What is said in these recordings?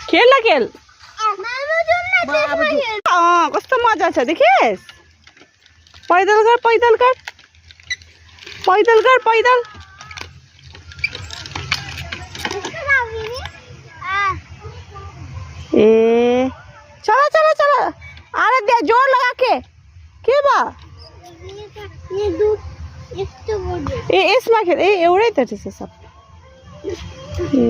खेल न खेल कस्तो मजा छ देखिस् पैदल कर पैदल कर पैदल कर पैदल ए चला चला चला अरे दे जोर लगा के बा ये दूध यस्तो बोल्यो ए यसमा खेल ए एउटै त छ सब ए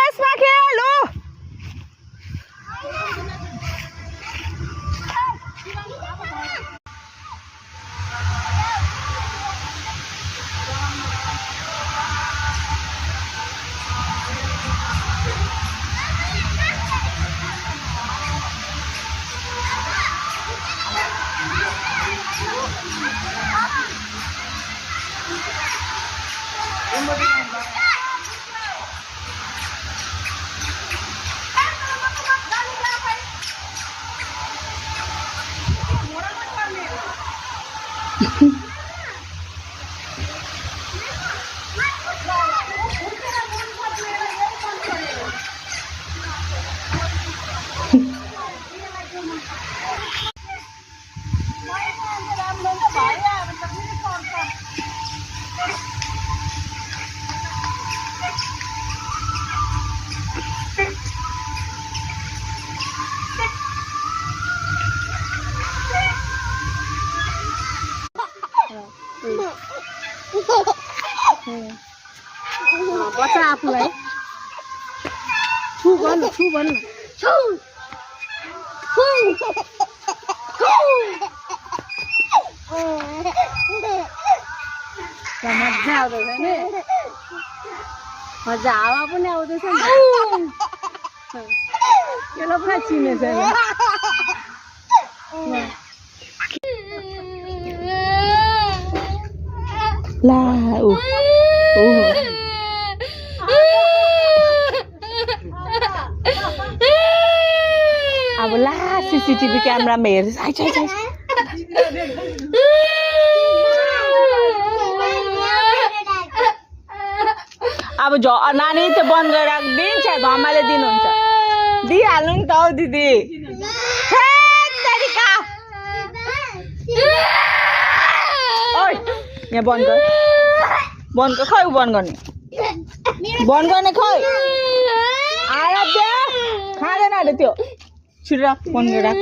यसमा खेल हो बच्चा आफूलाई छु भन्नु छु मजा आउँदैछ नि मजा हावा पनि आउँदैछ नि यसलाई पुरा चिनेछ ला अब ला सीसीटीवी क्यामेरामा हेर्छ आइछ आइछ अब नानी त बन्द गरेर दिन्छ घमाले दिनुहुन्छ दिइहाल्नु नि त हौ दिदी यहाँ बन्द कर खै बन्द गर्ने खै आएर खाँदैन अरे त्यो छिटो बन्द गरेर